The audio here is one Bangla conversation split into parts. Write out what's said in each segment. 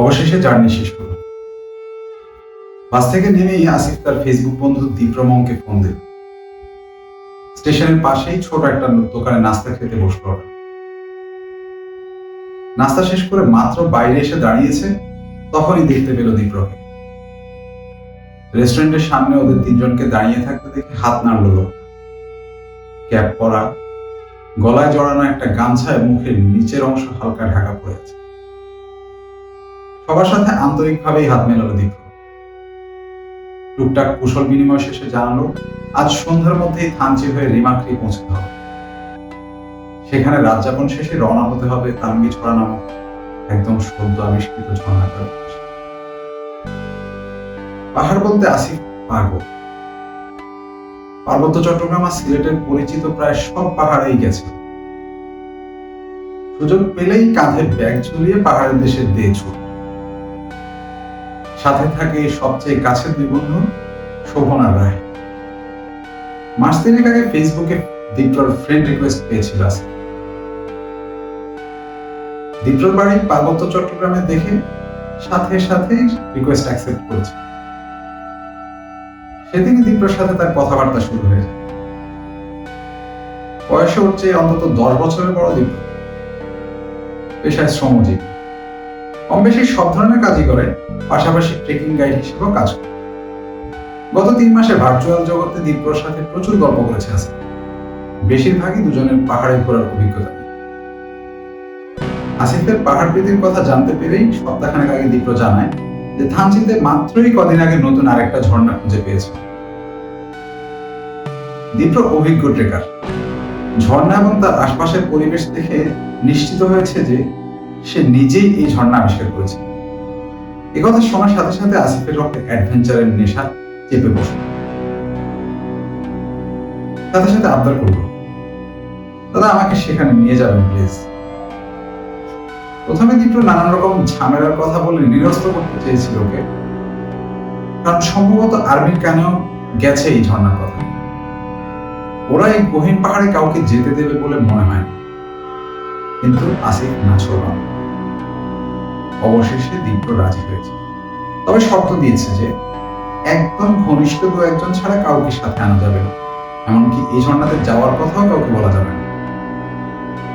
অবশেষে জার্নি শেষ হলো। বাস থেকে নেমেই আসিফ তার ফেসবুক বন্ধু দীপ্রমকে ফোন দিল। স্টেশনের পাশেই ছোট একটা দোকানে নাস্তা খেতে বসলো ওরা। নাস্তা শেষ করে মাত্র বাইরে এসে দাঁড়িয়েছে, তখনই দেখতে পেল দীপ্রকে। রেস্টুরেন্টের সামনে ওদের তিনজনকে দাঁড়িয়ে থাকতে দেখে হাত নাড়ল লোকটা। ক্যাপ পরা, গলায় জড়ানো একটা গামছায় মুখের নিচের অংশ হালকা ঢাকা পড়ে আছে। সবার সাথে আন্তরিকভাবেই হাত মেলালো দীপ্র। টুকটাক কুশল বিনিময় শেষে জানালো আজ সন্ধ্যার মধ্যেই থানচি হয়ে রিমাক্রি পৌঁছতে হবে। সেখানে রাত যাপন শেষে রওনা হতে হবে তালঙ্গিছড়া নামক একদম সদ্য আবিষ্কৃত ঝর্ণাটার উদ্দেশ্যে। পাহাড় বলতে আসিফ পাগল। পার্বত্য চট্টগ্রাম আর সিলেটের পরিচিত প্রায় সব পাহাড়েই গেছে। সুযোগ পেলেই কাঁধে ব্যাগ ঝুলিয়ে পাহাড়ের দেশে দিয়ে ছুট। সাথে থাকে সবচেয়ে কাছের দুই বন্ধু শোভন আর রায়। মাস তিনেক আগে ফেসবুকে দীপ্রর ফ্রেন্ড রিকোয়েস্ট পেয়েছিল আসিফ। দীপ্রর বাড়ি পার্বত্য চট্টগ্রামে দেখে সাথে সাথে রিকোয়েস্ট অ্যাকসেপ্ট করেছে। সেদিনই দীপ্রর সাথে তার কথাবার্তা শুরু হয়েছে। বয়সে ওর চেয়ে অন্তত 10 বছরের বড় দীপ্র। পেশায় শ্রমজীবী, কম বেশি সব ধরনের কাজই করে, পাশাপাশি ট্রেকিং গাইড হিসেবেও কাজ করে। গত 3 মাসে ভার্চুয়াল জগতে দীপ্রর সাথে প্রচুর গল্প করেছে আসিফ। বেশিরভাগই দুজনের পাহাড়ে ঘোরার অভিজ্ঞতা। আসিফের পাহাড় প্রীতির কথা জানতে পেরেই সপ্তাহখানেক আগে দীপ্র জানায় যে থানচিতে মাত্রই কদিন আগে নতুন আরেকটা ঝর্ণা খুঁজে পেয়েছে। দীপ্র অভিজ্ঞ ট্রেকার। ঝর্ণা এবং তার আশপাশের পরিবেশ দেখে নিশ্চিত হয়েছে যে সে নিজেই এই ঝর্ণা আবিষ্কার করেছে। একথা শোনার সাথে সাথে আসিফের রক্তে অ্যাডভেঞ্চারের নেশা চেপে বসল। সাথে সাথে আবদার করল, দাদা আমাকে সেখানে নিয়ে যাবেন প্লিজ। প্রথমে দীপ্র নানান রকম ঝামেলার কথা বলে নিরস্ত করতে চেয়েছিল ওকে, কারণ সম্ভবত আর্মির কানেও গেছে এই ঝর্ণার কথা। ওরা এই গহীন পাহাড়ে কাউকে যেতে দেবে বলে মনে হয় না। কিন্তু আসিফ না ছোড়ল। অবশেষে দীপ্র রাজি হয়েছে, তবে শর্ত দিয়েছে যে একদম ঘনিষ্ঠ দু একজন ছাড়া কাউকে সাথে আনা যাবে না, এমনকি এই ঝর্ণাতে যাওয়ার কথাও কাউকে বলা যাবে না।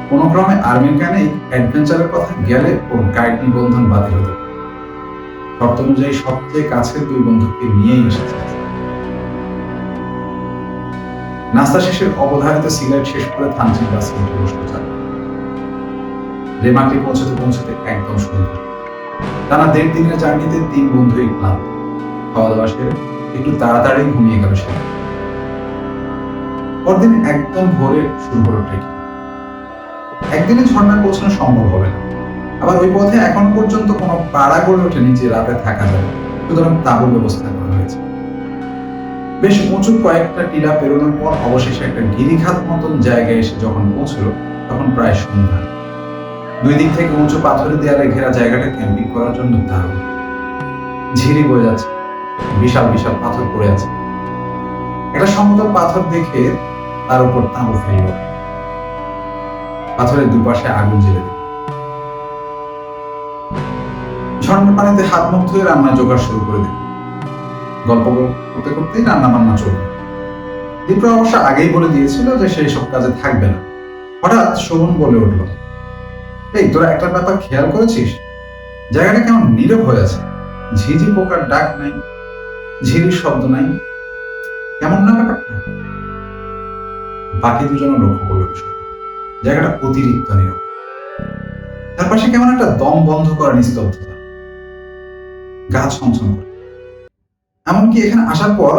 কোন ক্রমে আর্মির কানে অ্যাডভেঞ্চারের কথা গেলে ওর গাইড নিবন্ধন বাতিল হতে পারে। শর্ত অনুযায়ী সবচেয়ে কাছের দুই বন্ধুকে নিয়েই এসেছে। নাস্তা শেষের অবধারিত সিগারেট শেষ করে থানচির বাসে উঠে বসলো চালক। রেমাক্রি পৌঁছতে পৌঁছতে একদম সন্ধ্যা। টানা 1.5 দিনের জার্নিতে 3 বন্ধুই ক্লান্ত। খাওয়া দাওয়া সেরে একটু তাড়াতাড়ি ঘুমিয়ে গেল সে। পরদিন একদম ভোরে শুরু হলো ট্রেকিং। একদিনে ঝর্ণায় পৌঁছানো সম্ভব হবে না, আবার ওই পথে এখনো পর্যন্ত কোনো পাড়া গড়ে ওঠেনি যে রাতে থাকা যাবে, সুতরাং তাঁবুর ব্যবস্থা করা হয়েছে। বেশ উঁচু কয়েকটা টিলা পেরোনোর পর অবশেষে একটা গিরিখাত মতন জায়গায় এসে যখন পৌঁছলো তখন প্রায় সন্ধ্যা। 2 দিক থেকে উঁচু পাথরের দেয়ালে ঘেরা জায়গাটা ক্যাম্পিং করার জন্য দারুণ। ঝিরি বয়ে যাচ্ছে, বিশাল বিশাল পাথর পড়ে আছে। একটা সমতল পাথর দেখে তার উপর তাঁবু ফেলল। পাথরের দুপাশে আগুন জ্বেলে দিল। ঝর্ণার পানিতে হাত মুখ ধুয়ে রান্না জোগাড় শুরু করে দিল। গল্প করতে করতেই রান্না বান্না চলল। দীপ্র অবশ্য আগেই বলে দিয়েছিল যে সেই সব কাজে থাকবে না। হঠাৎ শোভন বলে উঠল, এই তোরা একটা ব্যাপার খেয়াল করেছিস? জায়গাটা কেমন নীরব হয়ে আছে, ঝিঝি পোকার ডাক নাই, ঝিরির শব্দ নাই, কেমন না ব্যাপারটা? বাকি দুজনও লক্ষ্য করলো বিষয়টা। জায়গাটা অতিরিক্ত নীরব। তার পাশে কেমন একটা দম বন্ধ করা নিস্তব্ধতা, গা ছমছম করে। এমনকি এখানে আসার পর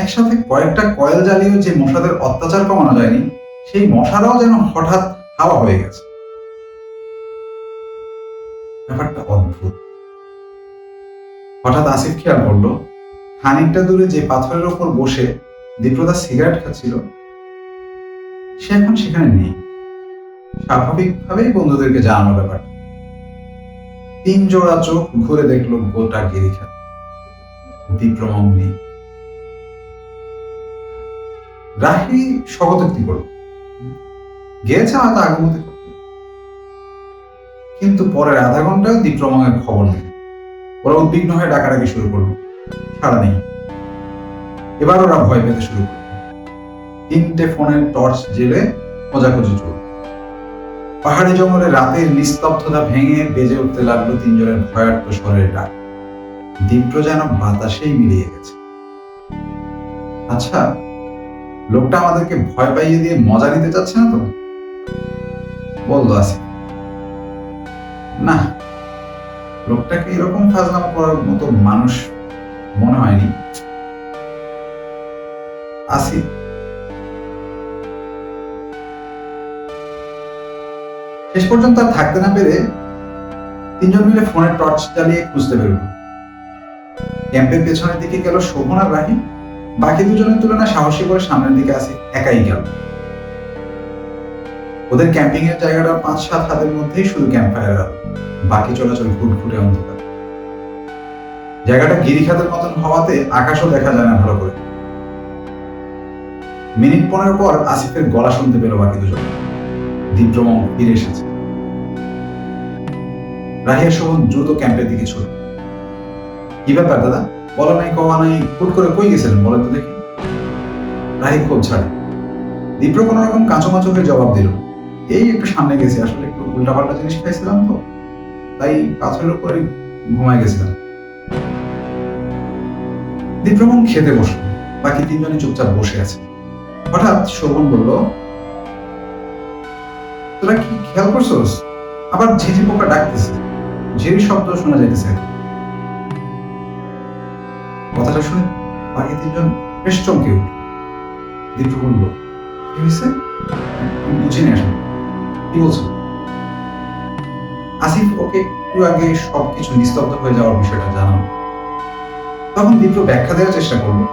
একসাথে কয়েকটা কয়েল জ্বালিয়ে যে মশাদের অত্যাচার কমানো যায়নি, সেই মশারাও যেন হঠাৎ হাওয়া হয়ে গেছে। ব্যাপারটা অদ্ভুত। হঠাৎ আসিফ খেয়াল করলো খানিকটা দূরে যে পাথরের ওপর বসে দীপ্রদা সিগারেট খাচ্ছিল, সে এখন সেখানে নেই। স্বাভাবিকভাবেই বন্ধুদেরকে জানানো ব্যাপারটা। 3 জোড়া চোখ ঘুরে দেখলো গোটা গিরিখাত, দীপ্রমং নেই। রাহি স্বগতোক্তি করল, গিয়েছে হয়তো আগমতি করতে। কিন্তু পরের আধা ঘন্টায় দীপ্রমঙ্গের খবর নেই। ওরা উদ্বিগ্ন হয়ে ডাকাডাকি শুরু করলো, সাড়া নেই। এবার ওরা ভয় পেতে শুরু করলো। 3টে ফোনের টর্চ জেলে খোঁজাখুঁজি চলল। পাহাড়ি জঙ্গলে রাতের নিস্তব্ধতা ভেঙে বেজে উঠতে লাগলো 3 জনের ভয়ার্ত স্বরের ডাক। দীপ্র যেন বাতাসেই মিলিয়ে গেছে। আচ্ছা, লোকটা আমাদেরকে ভয় পাইয়ে দিয়ে মজা নিতে চাচ্ছে না তো? বললো আসিফ। না, লোকটাকে এরকম ফাজলামো করার মতো মানুষ মনে হয়নি। আসিফ শেষ পর্যন্ত আর থাকতে না পেরে 3 জন মিলে ফোনের টর্চ জ্বালিয়ে খুঁজতে বেরোল। ক্যাম্পের পেছনের দিকে গেল শোভন আর রাহি। বাকি 2 জনের তুলনায় সাহসী করে সামনের দিকে আসিফ একাই গেল। ওদের ক্যাম্পিং এর জায়গাটা 5-7 হাতের মধ্যেই শুধু ক্যাম্প ফায়ার, বাকি চলাচল ঘুটঘুটে অন্ধকার। জায়গাটা গিরিখাতের মতন হওয়াতে আকাশও দেখা যায় না ভালো করে। মিনিট 15 পর আসিফের গলা শুনতে পেল বাকি 2 জন। দীপ্রমঙ্গ ফিরে এসেছে। রাহিয়া শোভন দ্রুত ক্যাম্পের দিকে ছুটল। কি ব্যাপার দাদা, বলা নাই কওয়া নাই, হুট করে কই গেছিলেন বলে তো দেখি। রাহি খুব ছাড়ে। দীপ্র কোন রকম কাঁচোমাচো হয়ে জবাব দিল, এই একটু সামনে গেছি, আসলে একটু উল্টাপাল্টা জিনিস খাইছিলাম তো, তাই পাথরের উপরে ঘুমায় গেছিলাম। দীপ্রমঙ্গ খেতে বসল। বাকি 3 জনই চুপচাপ বসে আছে। হঠাৎ শোভন বলল, তোরা কি খেয়াল করছোস, আবার ঝিঝি পোকা ডাকতেছে, ঝিরির শব্দ শোনা যাইতেছে। কথাটা শুনে বাকি 3 জন বেশ চমকে উঠল। দীপ্র বলল, কি হয়েছে? বুঝিনি আসলে, কি বলছো? আসিফ ওকে একটু আগে সবকিছু নিস্তব্ধ হয়ে যাওয়ার বিষয়টা জানালো। তখন দীপ্র ব্যাখ্যা দেওয়ার চেষ্টা করলো,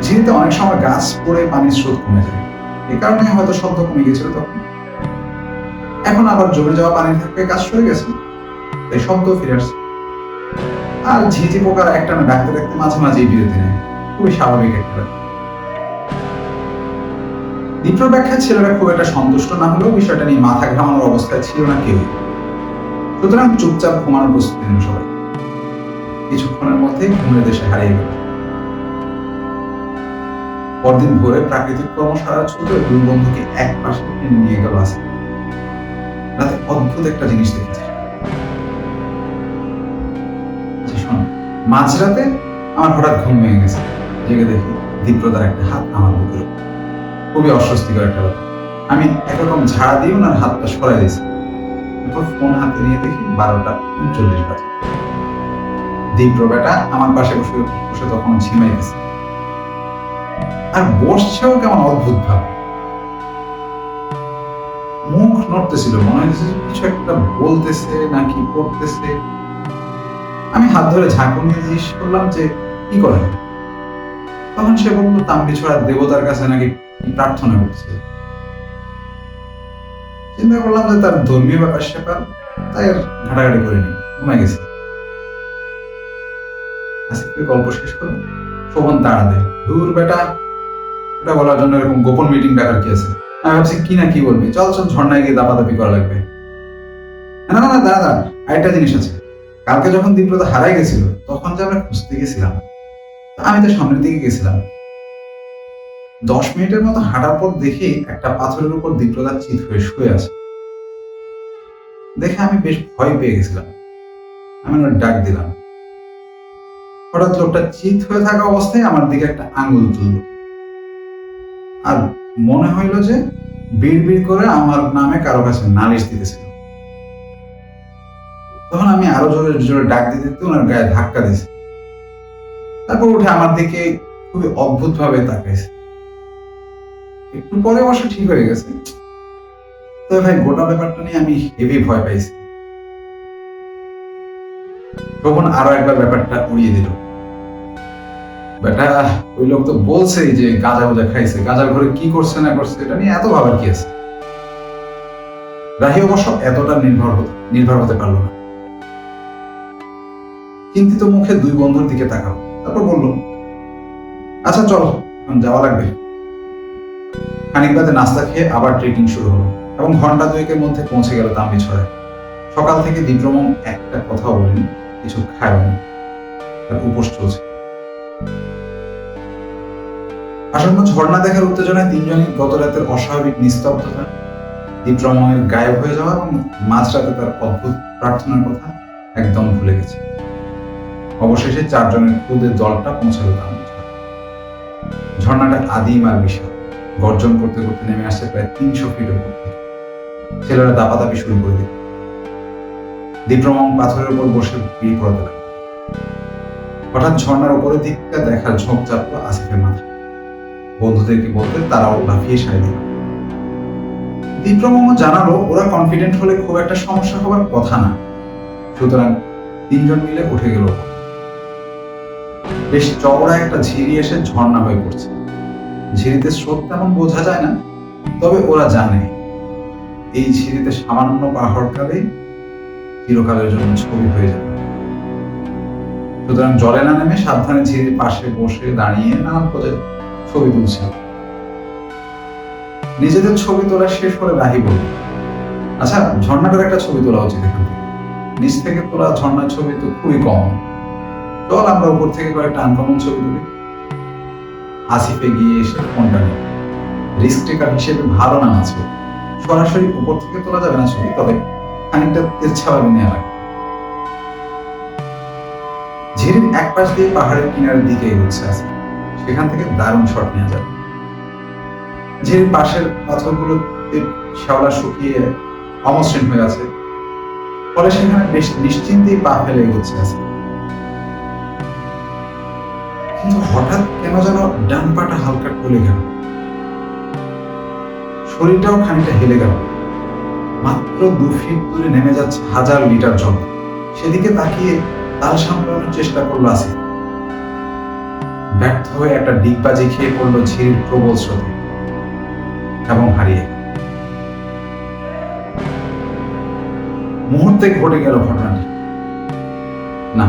ঝিরিতে অনেক সময় গাছ পড়ে পানির স্রোত কমে যায়, এ কারণে হয়তো শব্দ কমে গেছিল তখন। এখন আবার জমে যাওয়া পানি থেকে গাছ সরে গেছে, তাই শব্দ ফিরে আসছে। আর ঝিঝি পোকার একটানা ডাকতে ডাকতে মাঝে মাঝেই বিরতি নেয়, খুবই স্বাভাবিক একটা। দীপ্র ব্যাখ্যা ছেলেরা খুব একটা সন্তুষ্ট না হলেও বিষয়টা নিয়ে মাথা ঘামানোর অবস্থায় ছিল না কেউ। সুতরাং চুপচাপ ঘুমানোর প্রস্তুতি নিল সবাই। কিছুক্ষণের মধ্যে ঘুমের দেশে হারিয়ে গেল। পরদিন ভোরে প্রাকৃতিক কর্মশালার ছুটে 2 বন্ধুকে এক পাশে টেনে নিয়ে গেল আসিফ। রাতে অদ্ভুত একটা জিনিস দেখেছি। শোন, মাঝরাতে আমার হঠাৎ ঘুম ভেঙে গেছে। জেগে দেখি দীপ্রদার একটা হাত আমার বুকের উপর। খুবই অস্বস্তিকর একটা ব্যাপার। আমি একরকম ঝাড়া দিয়ে ওনার হাতটা সরাই দিয়েছি। এরপর ফোন হাতে নিয়ে দেখি 12:39 বাজে। দীপ্র বেটা আমার পাশে বসে বসে তখন ঝিমাইতেছে, আর বসছেও কেমন অদ্ভুত ভাবে। মুখ নড়তেছিল, মনে হচ্ছে কিছু একটা বলতেছে নাকি করতেছে। আমি হাত ধরে ঝাঁকুনি দিয়ে জিজ্ঞেস করলাম যে কি করে। তখন সে বলল তাম্বিছড়ার দেবতার কাছে নাকি প্রার্থনা করছে। চিন্তা করলাম যে তার ধর্মীয় ব্যাপার স্যাপার, তাই আর ঘাটাঘাটি করিনি, ঘুমাই গেছি। আসিফের গল্প শেষ করো, শোভন তাড়া দেয়, দূর বেটা, এটা বলার জন্য এরকম গোপন মিটিং ডাকার কি আছে? আমি ভাবছি কি না কি বলবি, চল চল ঝর্ণায় গিয়ে দাপাদাপি করা লাগবে। না না না দাদা, আরেকটা জিনিস আছে। কালকে যখন দীপ্রদা হারাই গেছিল তখন যে আমরা খুঁজতে গেছিলাম, আমি তো সামনের দিকে গেছিলাম। 10 মিনিটের মতো হাঁটার পর দেখি একটা পাথরের উপর দীপ্রদা চিত হয়ে শুয়ে আছে। দেখে আমি বেশ ভয় পেয়ে গেছিলাম। আমি ওর ডাক দিলাম। হঠাৎ লোকটা চিত হয়ে থাকা অবস্থায় আমার দিকে একটা আঙ্গুল তুলল, আর মনে হইল যে বিড় করে আমার নামে কারো কাছে নালিশ দিতেছিল। তখন আমি আরো জোরে জোরে ডাক দিতে ওনার গায়ে ধাক্কা দিয়েছি। তারপর উঠে আমার দিকে খুবই অদ্ভুত ভাবে তাকাইছে। একটু পরে অবশ্য ঠিক হয়ে গেছে। তো ভাই গোটা ব্যাপারটা নিয়ে আমি হেভি ভয় পাইছি। তখন আরো একবার ব্যাপারটা উড়িয়ে দিল, বেটা ওই লোক তো বলছেই যে গাঁজা গুজা খাইছে, গাঁজার ঘরে কি করছে না করছে এটা নিয়ে এত ভাবার কি আছে। রাহি অবশ্য এতটা নির্ভর হতে পারলো না। চিন্তিত মুখে 2 বন্ধুর দিকে তাকালো, তারপর বলল, আচ্ছা চল এখন যাওয়া লাগবে। খানিক বাদে নাস্তা খেয়ে আবার ট্রেকিং শুরু হলো এবং ঘন্টা 2-এর মধ্যে পৌঁছে গেল তাম্বিছড়ায়। সকাল থেকে দীপ্রমং একটা কথাও বলেনি, কিছু খায়নি, তার উপোস চলছে। আসন্ন ঝর্ণা দেখার উত্তেজনায় তিনজনই গত রাতের অস্বাভাবিক নিস্তব্ধতা, দীপ্রমংয়ের গায়েব হয়ে যাওয়া এবং মাঝরাতে তার অদ্ভুত প্রার্থনার কথা একদম ভুলে গেছে। অবশেষে চারজনের খুদের দলটা পৌঁছালো তার ঝর্ণাটা আদিম আর বিশাল, গর্জন করতে করতে নেমে আসছে প্রায় 300 ফিট উপর থেকে। ছেলেরা দাপাদাপি শুরু করে দিল। দীপ্রমং পাথরের উপর বসে ভিড় পড়াতে লাগলো। হঠাৎ ঝর্ণার উপরের দিকটা দেখার ঝোঁক চাপলো আসিফের মাথায়। বন্ধুদেরকে বলতে তারাও লাফিয়ে সাই দিল। দীপ্রমং জানালো ওরা কনফিডেন্ট হলে খুব একটা সমস্যা হওয়ার কথা না, সুতরাং তিনজন মিলে উঠে গেল। বেশ চওড়া একটা ঝিরি এসে ঝর্ণা হয়ে পড়ছে। ঝিরিতে স্রোত তেমন বোঝা যায় না, তবে ওরা জানে এই ঝিরিতে সামান্য পা হড়কালে চিরকালের জন্য ছবি হয়ে যাবে। সুতরাং জলে না নেমে সাবধানে ঝিরির পাশে বসে দাঁড়িয়ে নানান পদে ছবি তুলছে। নিজেদের ছবি তোলা শেষ করে রাহি বলল, আচ্ছা ঝর্ণাটার একটা ছবি তোলা উচিত এখান থেকে। নিচ থেকে তোলা ঝর্ণার ছবি তো খুবই কম, চল আমরা উপর থেকে কয়েকটা আনকমন ছবি তুলি। আসিফ এগিয়ে এসে ফোনটা নিল। রিস্ক টেকার হিসেবে ভালো নাম আছে, সরাসরি উপর থেকে তোলা যাবে না ছবি, তবে খানিকটা তেজছাড়া নেওয়া লাগবে। ঝিরির এক পাশ দিয়ে পাহাড়ের কিনারের দিকে এগোচ্ছে আসিফ, সেখান থেকে দারুণ শট নেওয়া যাবে। ঝিরির পাশের পাথরগুলোতে শ্যাওলা শুকিয়ে অমসৃণ হয়ে আছে, ফলে সেখানে বেশ নিশ্চিন্তেই পা ফেলে এগোচ্ছে আসিফ। কিন্তু হঠাৎ কেন যেন ডান পাটা হালকা টলে গেল, শরীরটাও খানিকটা হেলে গেল। মাত্র 2 ফিট দূরে নেমে যাচ্ছে 1000 লিটার জল, সেদিকে তাকিয়ে তাল সামলানোর চেষ্টা করলো আসিফ। ব্যর্থ হয়ে একটা ডিগবাজি খেয়ে পড়লো ঝিরির প্রবল স্রোতে এবং হারিয়ে গেল। মুহূর্তে ঘটে গেল ঘটনাটি। না,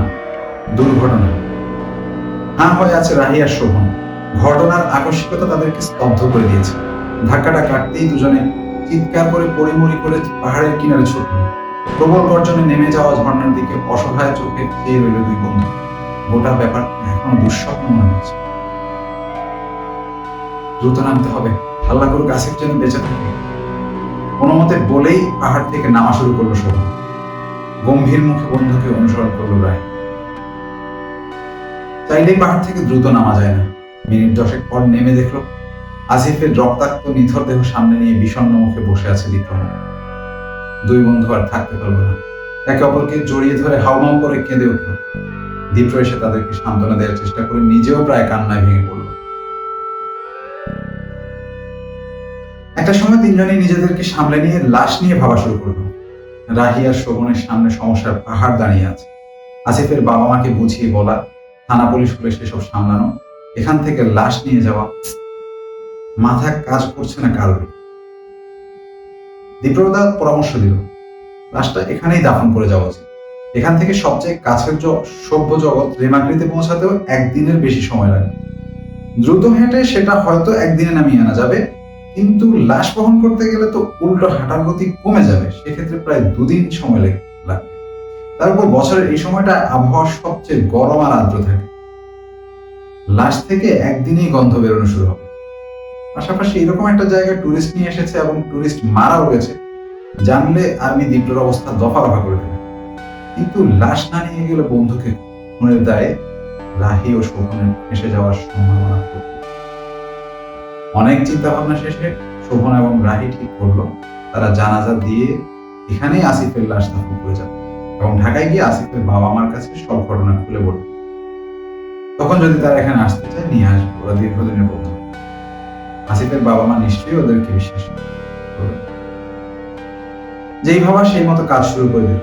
দুর্ঘটনা। হয়ে আছে রাহি আর শোভন। ঘটনার আকস্মিকতা তাদেরকে স্তব্ধ করে দিয়েছে। ধাক্কাটা কাটতেই দুজনে চিৎকার করে পরিমরি করে পাহাড়ের কিনারে ছুটল। প্রবল গর্জনে নেমে যাওয়া ঝর্ণার দিকে অসহায় চোখে চেয়ে রইল দুই বন্ধু। গোটা ব্যাপারটা এখনো দুঃস্বপ্ন মনে হচ্ছে। দ্রুত নামতে হবে, হাল্লা করুক আসিফ যেন বেঁচে থাকে, কোনো মতে বলেই পাহাড় থেকে নামা শুরু করলো শোভন। গম্ভীর মুখে বন্ধুকে অনুসরণ করলো রায়। চাইলেই পাহাড় থেকে দ্রুত নামা যায় না। মিনিট 10 পর নেমে দেখলো আসিফের রক্তাক্ত নিথর দেহ সামনে নিয়ে বিষণ্ণ মুখে বসে আছে দীপ্রমং। দুই বন্ধু আর থাকতে পারলো না, একে অপরকে জড়িয়ে ধরে হাউমাউ করে কেঁদে উঠল। দীপ্র এসে তাদেরকে সান্ত্বনা দেওয়ার চেষ্টা করে নিজেও প্রায় কান্নায় ভেঙে পড়ল। একটা সময় তিনজনই নিজেদেরকে সামলে নিয়ে লাশ নিয়ে ভাবা শুরু করলো। রাহি আর শোভনের সামনে সমস্যার পাহাড় দাঁড়িয়ে আছে। আসিফের বাবা মাকে বুঝিয়ে বলা, থানা পুলিশ হলে সেসব সামলানো, এখান থেকে লাশ নিয়ে যাওয়া, মাথা কাজ করছে না কারোর। দীপ্রদা পরামর্শ দিল, লাশটা এখানেই দাফন করে যাওয়া উচিত। এখান থেকে সবচেয়ে কাছের সভ্য জগৎ রেমাকৃতে পৌঁছাতেও 1 দিনের বেশি সময় লাগে। দ্রুত হেঁটে সেটা হয়তো 1 দিনে নামিয়ে আনা যাবে, কিন্তু লাশ বহন করতে গেলে তো উল্টো হাঁটার গতি কমে যাবে, সেক্ষেত্রে প্রায় 2 দিন সময় লাগবে। তারপর বছরের এই সময়টা আবহাওয়া সবচেয়ে গরম আর আর্দ্র থাকে। লাশ থেকে 1 দিনেই গন্ধ বেরোনো শুরু হবে। পাশাপাশি এরকম একটা জায়গায় টুরিস্ট নিয়ে এসেছে এবং টুরিস্ট মারাও গেছে, জানলে আর্মি দীপ্রর অবস্থা দফা করে দেবে। কিন্তু লাশ না নিয়ে গেলে বন্ধুকে খুনের দায়ে রাহি ও শোভনের ফেঁসে যাওয়ার সম্ভাবনা। অনেক চিন্তা ভাবনা শেষে শোভন এবং রাহি ঠিক করলো তারা জানাজা দিয়ে এখানেই আসিফের লাশ দাফন করে যাবে এবং ঢাকায় গিয়ে আসিফের বাবা মার কাছে সব ঘটনা খুলে বলবে। তখন যদি তারা এখানে আসতে চায় নিয়ে আসবে, ওরা দীর্ঘদিনের বন্ধু। আসিফের বাবা মা নিশ্চয়ই ওদেরকে বিশ্বাস করবে। যেই ভাবা সেই মতো কাজ শুরু করে দিল।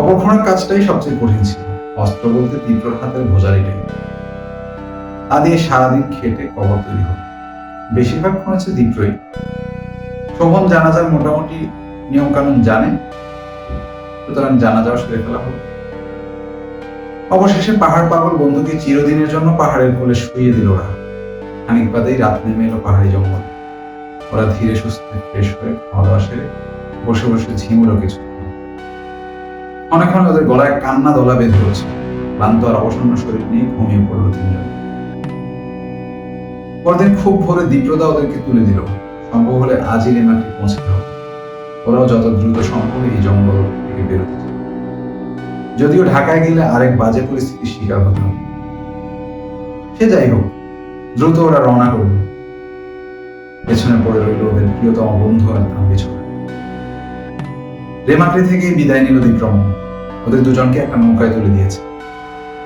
অপহরণের কাজটাই সবচেয়ে কঠিন ছিল। অস্ত্র বলতে দীপ্রর হাতের ভোজালিটাই। তা দিয়ে সারাদিন খেটে কবর তৈরি হবে। বেশিরভাগ হচ্ছে দীপ্রই। শোভন জানাজার মোটামুটি নিয়ম কানুন জানে, সুতরাং জানাজাও সেরে ফেলা হবে। অবশেষে পাহাড় পাগল বন্ধুকে চিরদিনের জন্য পাহাড়ের কোলে শুইয়ে দিল ওরা। খানিক বাদেই রাত নেমে এলো পাহাড়ি জঙ্গল। ওরা ধীরে সুস্থে ফ্রেশ হয়ে খাওয়া দাওয়া সেরে বসে বসে ঝিমুলো কিছু। অনেকক্ষণ ওদের গলায় কান্না দলা বেঁধে পড়ছে। ক্লান্ত আর অবসন্ন শরীর নিয়ে ঘুমিয়ে পড়লো তিনজন। পরদিন খুব ভোরে দীপ্রদা ওদেরকে তুলে দিল। সম্ভব হলে আজই রেমাকে পৌঁছাতে হবে। ওরাও যত দ্রুত সম্ভব এই জঙ্গল থেকে বেরোতে চায়। যদিও ঢাকায় গেলে আরেক বাজে পরিস্থিতির শিকার হতে হবে। সে যাই হোক, দ্রুত ওরা রওনা করল। পেছনে পড়ে রইল ওদের প্রিয়তম বন্ধু আর তাম্বি ছোড়া। রেমাক্রি থেকে বিদায় নিল দীপ্রমণ। ওদের দুজনকে একটা নৌকায় তুলে দিয়েছে।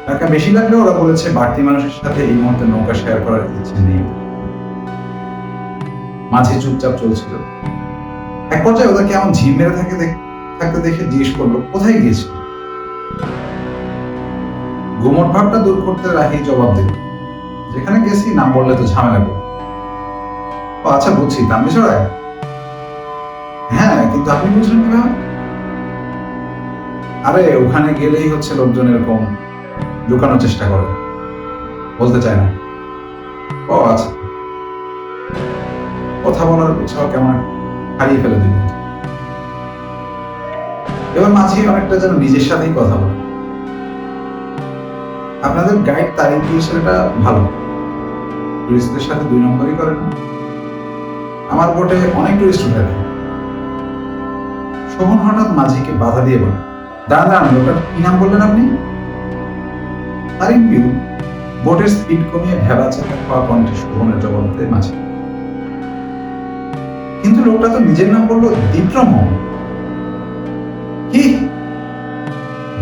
টাকা বেশি লাগলেও ওরা বলেছে বাড়তি মানুষের সাথে এই মুহূর্তে নৌকা শেয়ার করার ইচ্ছে নেই। মাঝে চুপচাপ চলছিল। এক পর্যায়ে ওদের কেমন ঝিম মেরে থাকতে দেখে জিজ্ঞেস করলো, কোথায় গিয়েছিল? গুমট ভাবটা দূর করতে রাহি জবাব দিল, যেখানে গেছি নাম বললে তো ঝামেলা করবে। ও আচ্ছা, বুঝছি, তাম্বি ছড়ায়। হ্যাঁ, কিন্তু আপনি বুঝলেন কিভাবে? আরে ওখানে গেলেই হচ্ছে লোকজন এরকম লুকানোর চেষ্টা করে, বলতে চায় না। ও আচ্ছা। কথা বলার উৎসাহ কেমন হারিয়ে ফেলে দিল। এবার মাঝি অনেকটা যেন নিজের সাথেই কথা বলে। আপনাদের গাইড তারিখ দিয়ে সেটা ভালো, টুরিস্টদের সাথে 2 নম্বরই করে না। আমার বোটে অনেক টুরিস্ট উঠে দেয়। শোভন হঠাৎ মাঝিকে বাধা দিয়ে বলে, দাঁড়ান, লোকটার কি নাম বললেন আপনি? তারিক পিউ। বোটের স্পিড কমিয়ে ভেবাচেপা খাওয়া কণ্ঠে শোভনের জবাব দেয় মাঝি। কিন্তু লোকটা তো নিজের নাম বললো দীপ্রমণ। কি?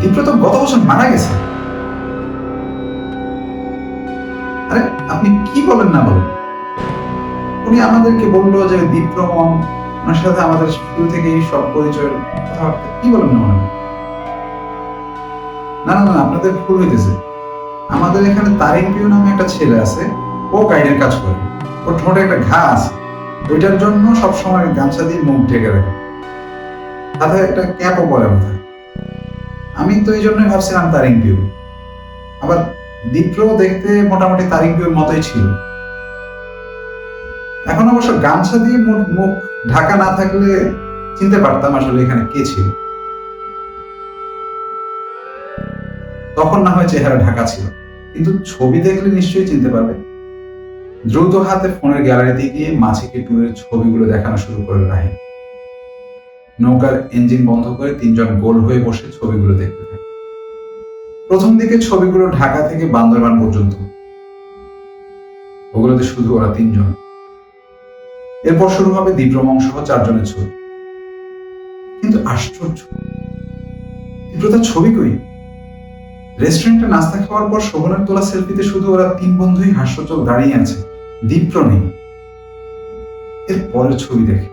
দীপ্র তো গত বছর মারা গেছে। আরে আপনি কি বলেন না বলেন? উনি আমাদেরকে বললো যে দীপ্রমণ, ওনার সাথে আমাদের শুরু থেকেই সব পরিচয়ের কথাবার্তা। কি বলেন না বলেন? না না না, আপনাদের ভুল হইতেছে। আমাদের এখানে তারিক পিউ নামে একটা ছেলে আছে, ও গাইডের কাজ করে। ওর ঠোঁটে একটা ঘা আছে, ওইটার জন্য সবসময় গামছা দিয়ে মুখ ঢেকে রাখে, সাথে একটা ক্যাপও পরে মাথায়। আমি তো এই জন্যই ভাবছিলাম তারিক পিউ। আবার দীপ্র দেখতে মোটামুটি তারিক পিউর মতোই ছিল। এখন অবশ্য গামছা দিয়ে মুখ ঢাকা না থাকলে চিনতে পারতাম আসলে এখানে কে ছিল। তখন না হয় চেহারা ঢাকা ছিল, কিন্তু ছবি দেখলে নিশ্চয়ই চিনতে পারবে। দ্রুত হাতে ফোনের গ্যালারিতে গিয়ে মাঝিকে ট্যুরের ছবিগুলো দেখানো শুরু করে রাহি। নৌকার ইঞ্জিন বন্ধ করে তিনজন গোল হয়ে বসে ছবিগুলো দেখতে থাকে। প্রথম দিকে ছবিগুলো ঢাকা থেকে বান্দরবান পর্যন্ত, ওগুলোতে শুধু ওরা তিনজন। এরপর শুরু হবে দীপ্রমং সহ 4 জনের ছবি। কিন্তু আশ্চর্য, দীপ্র তার ছবি কই? রেস্টুরেন্টে নাস্তা খাওয়ার পর শোভনের তোলা সেলফিতে শুধু ওরা 3 বন্ধুই হাস্যচোখ দাঁড়িয়ে আছে, দীপ্র নেই। এর পরের ছবি দেখে,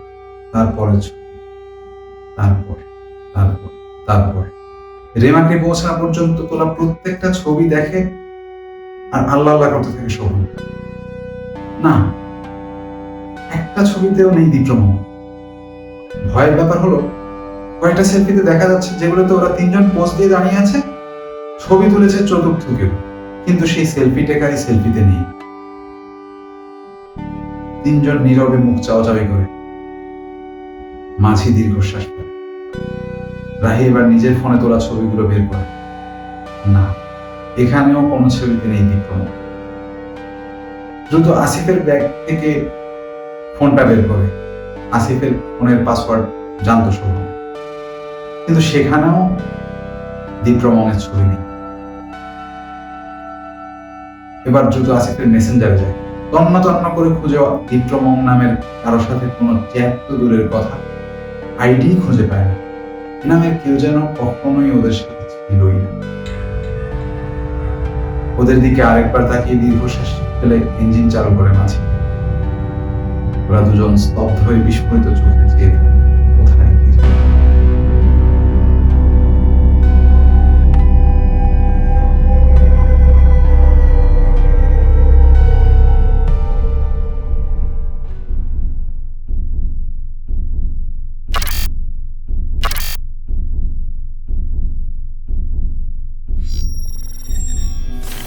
তারপরের ছবি, তারপর তারপর তারপর রেমাকে পৌঁছানো পর্যন্ত তোলা প্রত্যেকটা ছবি দেখে আর আল্লাহ আল্লাহ করতে থাকে শোভন। না, একটা ছবিতেও নেই দীপ্রমণ। ভয়ের ব্যাপার হলো, কয়েকটা সেলফিতে দেখা যাচ্ছে যেগুলোতে ওরা 3 জন পোজ দিয়ে দাঁড়িয়ে আছে, ছবি তুলেছে চতুর্থ কেউ, কিন্তু সেই সেলফি টেকারই সেলফিতে নেই। 3 জন নীরবে মুখ চাওয়াচাওয়ি করে। মাঝি দীর্ঘশ্বাস ফেলে। রাহি এবার নিজের ফোনে তোলা ছবিগুলো বের করে। না, এখানেও কোনো ছবিতে নেই দীপ্রমণ। দ্রুত আসিফের ব্যাগ থেকে ফোনটা বের করে। আসিফের ফোনের পাসওয়ার্ড জানতো শোভন, কিন্তু সেখানেও দীপ্রমণের ছবি নেই। এবার দ্রুত আসিফের মেসেঞ্জারে যায়। তন্ন তন্ন করে খুঁজে দীপ্রমণ নামের কারোর সাথে কোনো চ্যাট তো দূরের কথা, আইডি খুঁজে পায় না। নামের কেউ যেন কখনোই ওদের সাথে ছিলই না। ওদের দিকে আরেকবার তাকিয়ে দীর্ঘশ্বাস ফেলে ইঞ্জিন চালু করে মাঝি। ওরা দুজন স্তব্ধ হয়ে বিস্ফোরিত চোখে চেয়ে থাকে।